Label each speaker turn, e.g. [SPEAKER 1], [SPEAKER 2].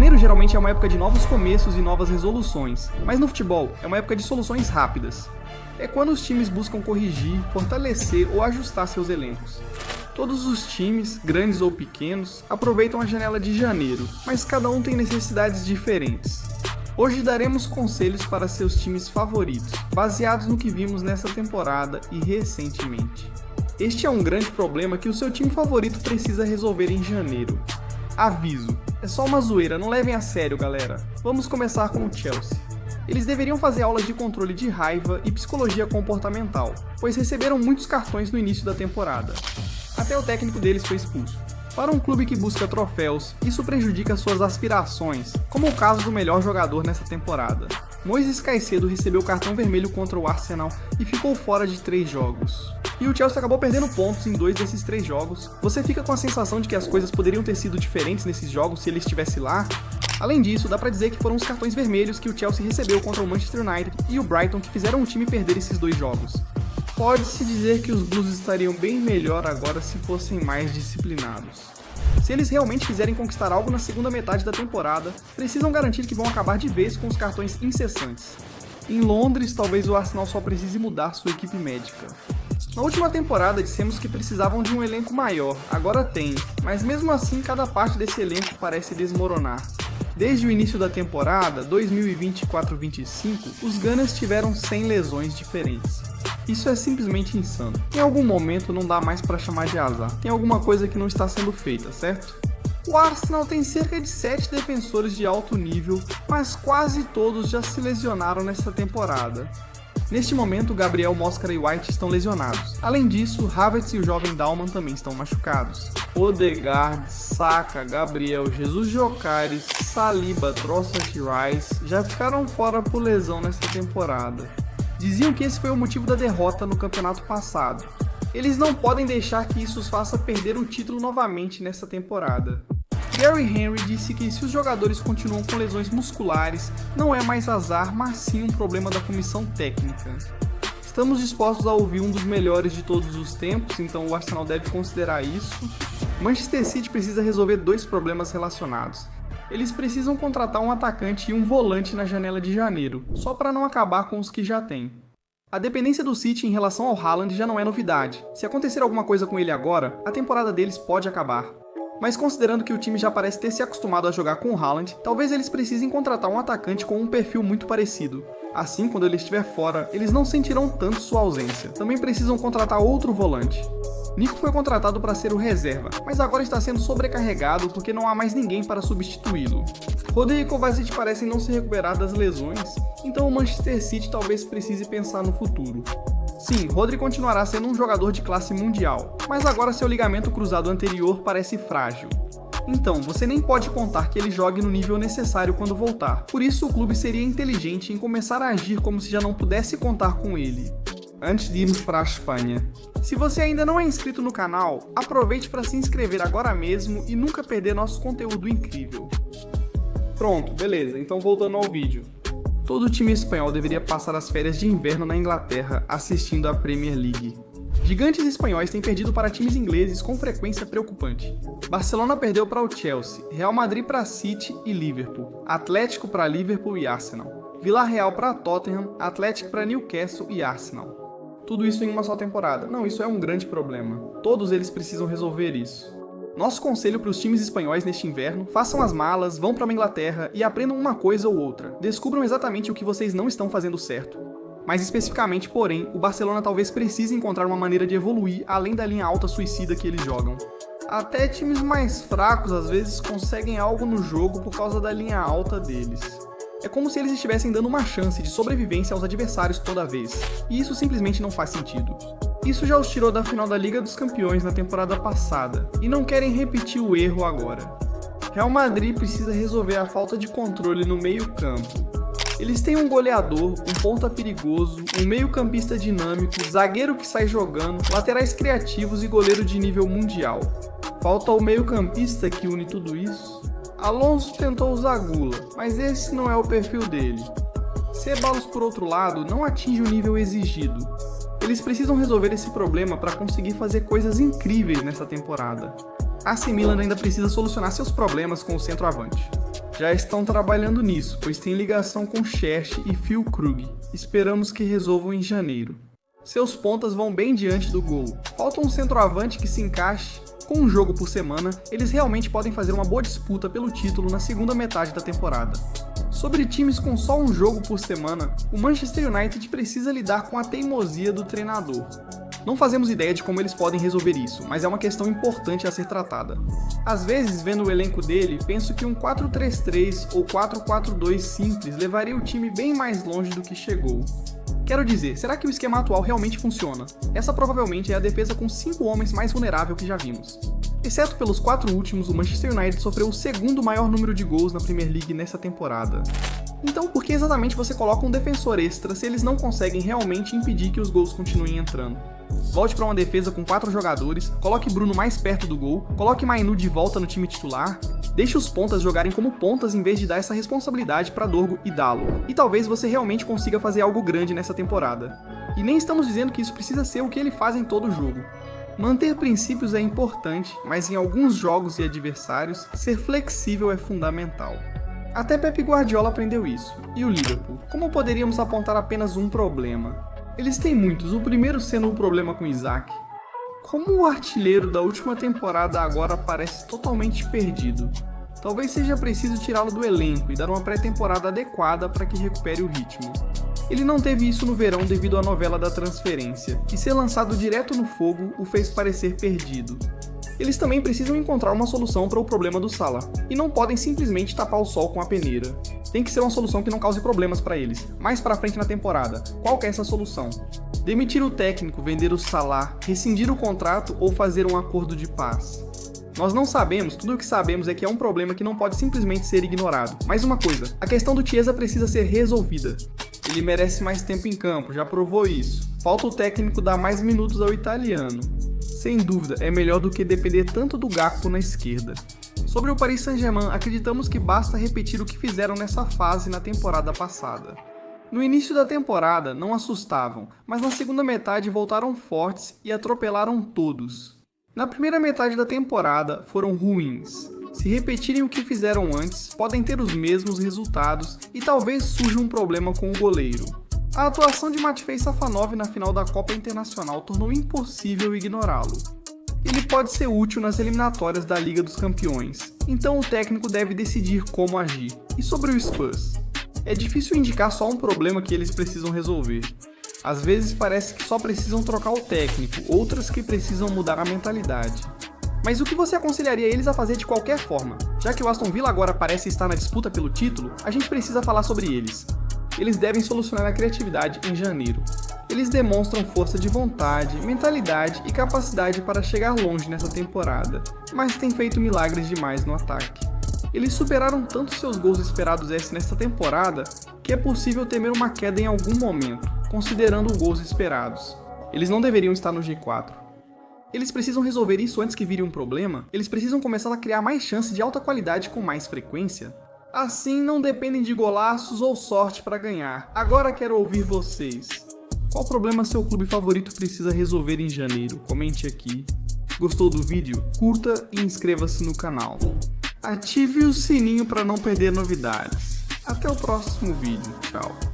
[SPEAKER 1] Janeiro geralmente é uma época de novos começos e novas resoluções, mas no futebol é uma época de soluções rápidas. É quando os times buscam corrigir, fortalecer ou ajustar seus elencos. Todos os times, grandes ou pequenos, aproveitam a janela de janeiro, mas cada um tem necessidades diferentes. Hoje daremos conselhos para seus times favoritos, baseados no que vimos nessa temporada e recentemente. Este é um grande problema que o seu time favorito precisa resolver em janeiro. Aviso, é só uma zoeira, não levem a sério, galera. Vamos começar com o Chelsea. Eles deveriam fazer aulas de controle de raiva e psicologia comportamental, pois receberam muitos cartões no início da temporada. Até o técnico deles foi expulso. Para um clube que busca troféus, isso prejudica suas aspirações, como o caso do melhor jogador nessa temporada. Moisés Caicedo recebeu cartão vermelho contra o Arsenal e ficou fora de 3 jogos. E o Chelsea acabou perdendo pontos em 2 desses 3 jogos. Você fica com a sensação de que as coisas poderiam ter sido diferentes nesses jogos se ele estivesse lá? Além disso, dá pra dizer que foram os cartões vermelhos que o Chelsea recebeu contra o Manchester United e o Brighton que fizeram o time perder esses 2 jogos. Pode-se dizer que os Blues estariam bem melhor agora se fossem mais disciplinados. Se eles realmente quiserem conquistar algo na segunda metade da temporada, precisam garantir que vão acabar de vez com os cartões incessantes. Em Londres, talvez o Arsenal só precise mudar sua equipe médica. Na última temporada dissemos que precisavam de um elenco maior, agora tem, mas mesmo assim cada parte desse elenco parece desmoronar. Desde o início da temporada, 2024-25, os Gunners tiveram 100 lesões diferentes. Isso é simplesmente insano. Em algum momento não dá mais pra chamar de azar. Tem alguma coisa que não está sendo feita, certo? O Arsenal tem cerca de 7 defensores de alto nível, mas quase todos já se lesionaram nesta temporada. Neste momento, Gabriel, Mosquera e White estão lesionados. Além disso, Havertz e o jovem Dalman também estão machucados. Odegaard, Saka, Gabriel, Jesus Jocares, Saliba, Trossard e Rice já ficaram fora por lesão nesta temporada. Diziam que esse foi o motivo da derrota no campeonato passado. Eles não podem deixar que isso os faça perder o título novamente nesta temporada. Gary Henry disse que se os jogadores continuam com lesões musculares, não é mais azar, mas sim um problema da comissão técnica. Estamos dispostos a ouvir um dos melhores de todos os tempos, então o Arsenal deve considerar isso. Manchester City precisa resolver 2 problemas relacionados. Eles precisam contratar um atacante e um volante na janela de janeiro, só para não acabar com os que já têm. A dependência do City em relação ao Haaland já não é novidade. Se acontecer alguma coisa com ele agora, a temporada deles pode acabar. Mas considerando que o time já parece ter se acostumado a jogar com o Haaland, talvez eles precisem contratar um atacante com um perfil muito parecido. Assim, quando ele estiver fora, eles não sentirão tanto sua ausência. Também precisam contratar outro volante. Nico foi contratado para ser o reserva, mas agora está sendo sobrecarregado porque não há mais ninguém para substituí-lo. Rodri e Kovacic parecem não se recuperar das lesões, então o Manchester City talvez precise pensar no futuro. Sim, Rodri continuará sendo um jogador de classe mundial, mas agora seu ligamento cruzado anterior parece frágil. Então, você nem pode contar que ele jogue no nível necessário quando voltar, por isso o clube seria inteligente em começar a agir como se já não pudesse contar com ele. Antes de irmos para a Espanha. Se você ainda não é inscrito no canal, aproveite para se inscrever agora mesmo e nunca perder nosso conteúdo incrível. Pronto, beleza, então voltando ao vídeo. Todo time espanhol deveria passar as férias de inverno na Inglaterra assistindo à Premier League. Gigantes espanhóis têm perdido para times ingleses com frequência preocupante. Barcelona perdeu para o Chelsea, Real Madrid para City e Liverpool, Atlético para Liverpool e Arsenal, Villarreal para Tottenham, Atlético para Newcastle e Arsenal. Tudo isso em uma só temporada. Não, isso é um grande problema. Todos eles precisam resolver isso. Nosso conselho para os times espanhóis neste inverno: façam as malas, vão para a Inglaterra e aprendam uma coisa ou outra. Descubram exatamente o que vocês não estão fazendo certo. Mais especificamente, porém, o Barcelona talvez precise encontrar uma maneira de evoluir além da linha alta suicida que eles jogam. Até times mais fracos às vezes conseguem algo no jogo por causa da linha alta deles. É como se eles estivessem dando uma chance de sobrevivência aos adversários toda vez, e isso simplesmente não faz sentido. Isso já os tirou da final da Liga dos Campeões na temporada passada, e não querem repetir o erro agora. Real Madrid precisa resolver a falta de controle no meio-campo. Eles têm um goleador, um ponta perigoso, um meio-campista dinâmico, zagueiro que sai jogando, laterais criativos e goleiro de nível mundial. Falta o meio-campista que une tudo isso. Alonso tentou usar Gula, mas esse não é o perfil dele. Ceballos, por outro lado, não atinge o nível exigido. Eles precisam resolver esse problema para conseguir fazer coisas incríveis nessa temporada. AC Milan ainda precisa solucionar seus problemas com o centroavante. Já estão trabalhando nisso, pois tem ligação com Xerxes e Phil Krug. Esperamos que resolvam em janeiro. Seus pontas vão bem diante do gol. Falta um centroavante que se encaixe. Com um jogo por semana, eles realmente podem fazer uma boa disputa pelo título na segunda metade da temporada. Sobre times com só um jogo por semana, o Manchester United precisa lidar com a teimosia do treinador. Não fazemos ideia de como eles podem resolver isso, mas é uma questão importante a ser tratada. Às vezes, vendo o elenco dele, penso que um 4-3-3 ou 4-4-2 simples levaria o time bem mais longe do que chegou. Quero dizer, será que o esquema atual realmente funciona? Essa provavelmente é a defesa com 5 homens mais vulnerável que já vimos. Exceto pelos 4 últimos, o Manchester United sofreu o segundo maior número de gols na Premier League nessa temporada. Então por que exatamente você coloca um defensor extra se eles não conseguem realmente impedir que os gols continuem entrando? Volte para uma defesa com 4 jogadores, coloque Bruno mais perto do gol, coloque Mainu de volta no time titular, deixe os pontas jogarem como pontas em vez de dar essa responsabilidade para Dorgo e Dalot. E talvez você realmente consiga fazer algo grande nessa temporada. E nem estamos dizendo que isso precisa ser o que ele faz em todo jogo. Manter princípios é importante, mas em alguns jogos e adversários, ser flexível é fundamental. Até Pep Guardiola aprendeu isso. E o Liverpool? Como poderíamos apontar apenas um problema? Eles têm muitos, o primeiro sendo o problema com Isaac. Como o artilheiro da última temporada agora parece totalmente perdido. Talvez seja preciso tirá-lo do elenco e dar uma pré-temporada adequada para que recupere o ritmo. Ele não teve isso no verão devido à novela da transferência, e ser lançado direto no fogo o fez parecer perdido. Eles também precisam encontrar uma solução para o problema do Salah, e não podem simplesmente tapar o sol com a peneira. Tem que ser uma solução que não cause problemas para eles. Mais para frente na temporada, qual que é essa solução? Demitir o técnico, vender o Salah, rescindir o contrato ou fazer um acordo de paz? Nós não sabemos, tudo o que sabemos é que é um problema que não pode simplesmente ser ignorado. Mais uma coisa, a questão do Chiesa precisa ser resolvida. Ele merece mais tempo em campo, já provou isso. Falta o técnico dar mais minutos ao italiano. Sem dúvida, é melhor do que depender tanto do Gakpo na esquerda. Sobre o Paris Saint-Germain, acreditamos que basta repetir o que fizeram nessa fase na temporada passada. No início da temporada, não assustavam, mas na segunda metade voltaram fortes e atropelaram todos. Na primeira metade da temporada, foram ruins. Se repetirem o que fizeram antes, podem ter os mesmos resultados e talvez surja um problema com o goleiro. A atuação de Matvei Safanov na final da Copa Internacional tornou impossível ignorá-lo. Ele pode ser útil nas eliminatórias da Liga dos Campeões, então o técnico deve decidir como agir. E sobre o Spurs? É difícil indicar só um problema que eles precisam resolver. Às vezes parece que só precisam trocar o técnico, outras que precisam mudar a mentalidade. Mas o que você aconselharia eles a fazer de qualquer forma? Já que o Aston Villa agora parece estar na disputa pelo título, a gente precisa falar sobre eles. Eles devem solucionar a criatividade em janeiro. Eles demonstram força de vontade, mentalidade e capacidade para chegar longe nessa temporada, mas têm feito milagres demais no ataque. Eles superaram tanto seus gols esperados nesta temporada que é possível temer uma queda em algum momento, considerando os gols esperados. Eles não deveriam estar no G4. Eles precisam resolver isso antes que vire um problema? Eles precisam começar a criar mais chances de alta qualidade com mais frequência? Assim não dependem de golaços ou sorte para ganhar. Agora quero ouvir vocês. Qual problema seu clube favorito precisa resolver em janeiro? Comente aqui. Gostou do vídeo? Curta e inscreva-se no canal. Ative o sininho para não perder novidades. Até o próximo vídeo. Tchau.